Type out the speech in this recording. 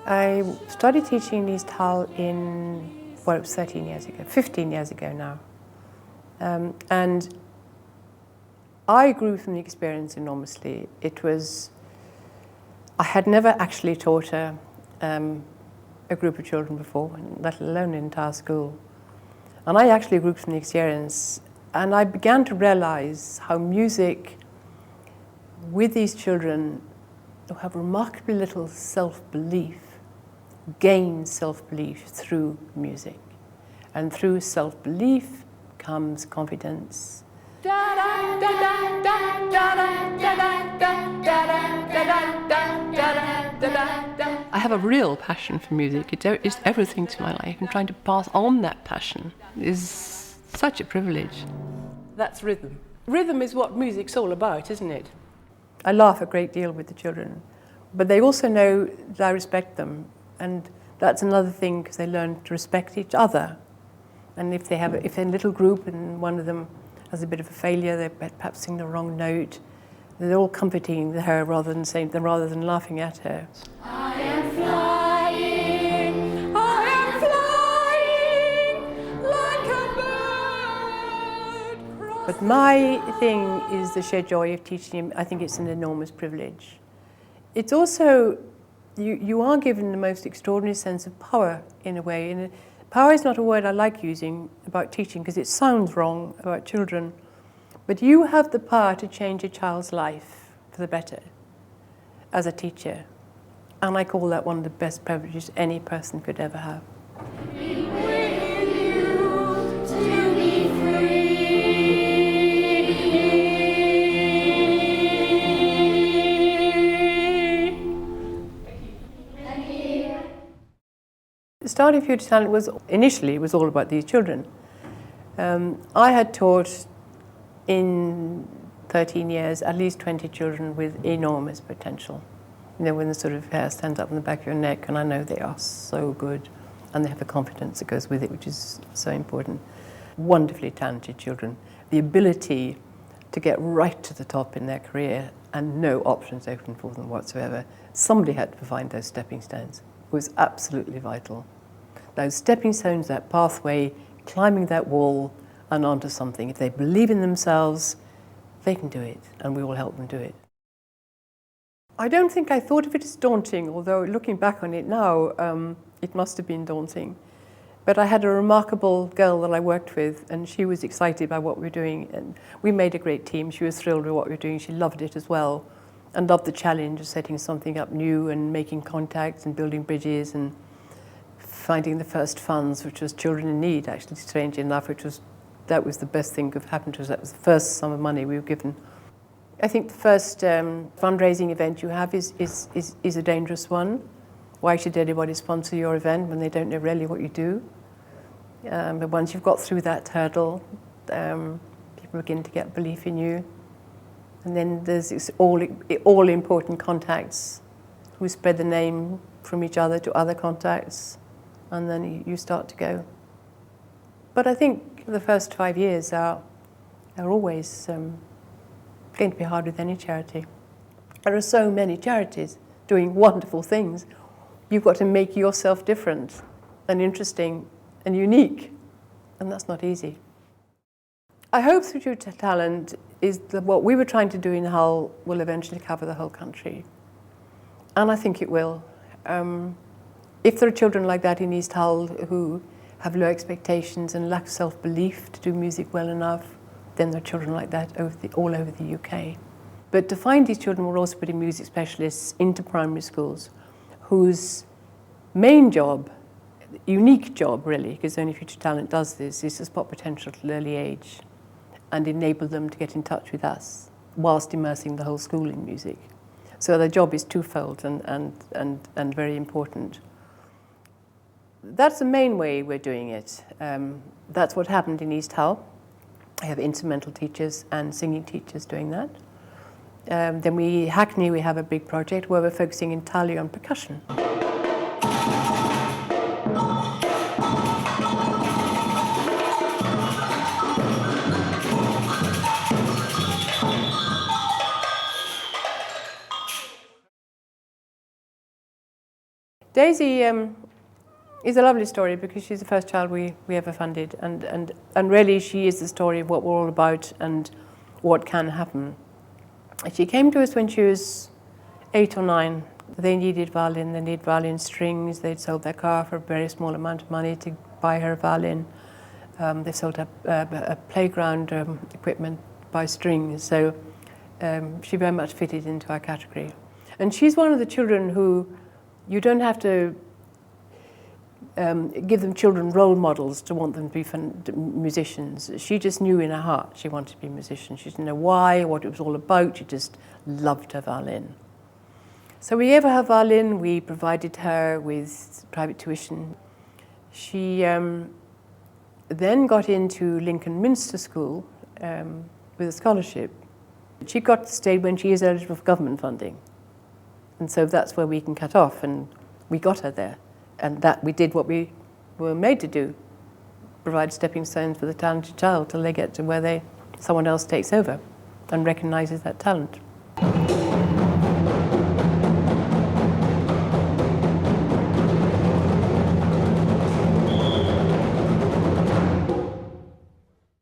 I started teaching in East Hull in, well, it was 13 years ago, 15 years ago now. And I grew from the experience enormously. I had never actually taught a group of children before, let alone an entire school. And I actually grew from the experience, and I began to realize how music with these children who have remarkably little self-belief gain self-belief through music. And through self-belief comes confidence. I have a real passion for music. It's everything to my life, and trying to pass on that passion is such a privilege. That's rhythm. Rhythm is what music's all about, isn't it? I laugh a great deal with the children, but they also know that I respect them, and that's another thing, because they learn to respect each other. And if they're in a little group and one of them has a bit of a failure, they perhaps sing the wrong note, they're all comforting her rather than laughing at her. I am flying like a bird. But my thing is the sheer joy of teaching him. I think it's an enormous privilege. It's also, you are given the most extraordinary sense of power in a way. And power is not a word I like using about teaching because it sounds wrong about children. But you have the power to change a child's life for the better as a teacher. And I call that one of the best privileges any person could ever have. Be with you to be free. Starting Future Talent was all about these children. I had taught in 13 years at least 20 children with enormous potential. You know, when the sort of hair stands up on the back of your neck, and I know they are so good, and they have the confidence that goes with it, which is so important. Wonderfully talented children. The ability to get right to the top in their career and no options open for them whatsoever. Somebody had to find those stepping stones. It was absolutely vital. Those stepping stones, that pathway, climbing that wall and onto something. If they believe in themselves, they can do it, and we will help them do it. I don't think I thought of it as daunting, although looking back on it now, it must have been daunting. But I had a remarkable girl that I worked with, and she was excited by what we were doing, and we made a great team. She was thrilled with what we were doing. She loved it as well, and loved the challenge of setting something up new and making contacts and building bridges and finding the first funds, which was Children in Need, actually, strangely enough, that was the best thing that could happen to us. That was the first sum of money we were given. I think the first fundraising event you have is a dangerous one. Why should anybody sponsor your event when they don't know really what you do? But once you've got through that hurdle, people begin to get belief in you. And then there's this all important contacts who spread the name from each other to other contacts, and then you start to go. But I think the first 5 years are always going to be hard with any charity. There are so many charities doing wonderful things. You've got to make yourself different and interesting and unique, and that's not easy. I hope through Future Talent is that what we were trying to do in Hull will eventually cover the whole country. And I think it will. If there are children like that in East Hull who have low expectations and lack self-belief to do music well enough, then there are children like that all over the UK. But to find these children, we're also putting music specialists into primary schools whose main job, unique job really, because only Future Talent does this, is to spot potential at an early age and enable them to get in touch with us whilst immersing the whole school in music. So their job is twofold and very important. That's the main way we're doing it. That's what happened in East Hull. I have instrumental teachers and singing teachers doing that. Then Hackney, we have a big project where we're focusing entirely on percussion. Daisy is a lovely story because she's the first child we ever funded, and really she is the story of what we're all about and what can happen. She came to us when she was 8 or 9. They needed violin, they needed violin strings, they'd sold their car for a very small amount of money to buy her a violin. They sold her a playground equipment by strings, so she very much fitted into our category. And she's one of the children who you don't have to give them children role models to want them to be musicians. She just knew in her heart she wanted to be a musician. She didn't know why, what it was all about. She just loved her violin. So we gave her violin. We provided her with private tuition. She then got into Lincoln Minster School with a scholarship. She got to the stage when she is eligible for government funding. And so that's where we can cut off, and we got her there. And that we did what we were made to do, provide stepping stones for the talented child till they get to where someone else takes over and recognises that talent.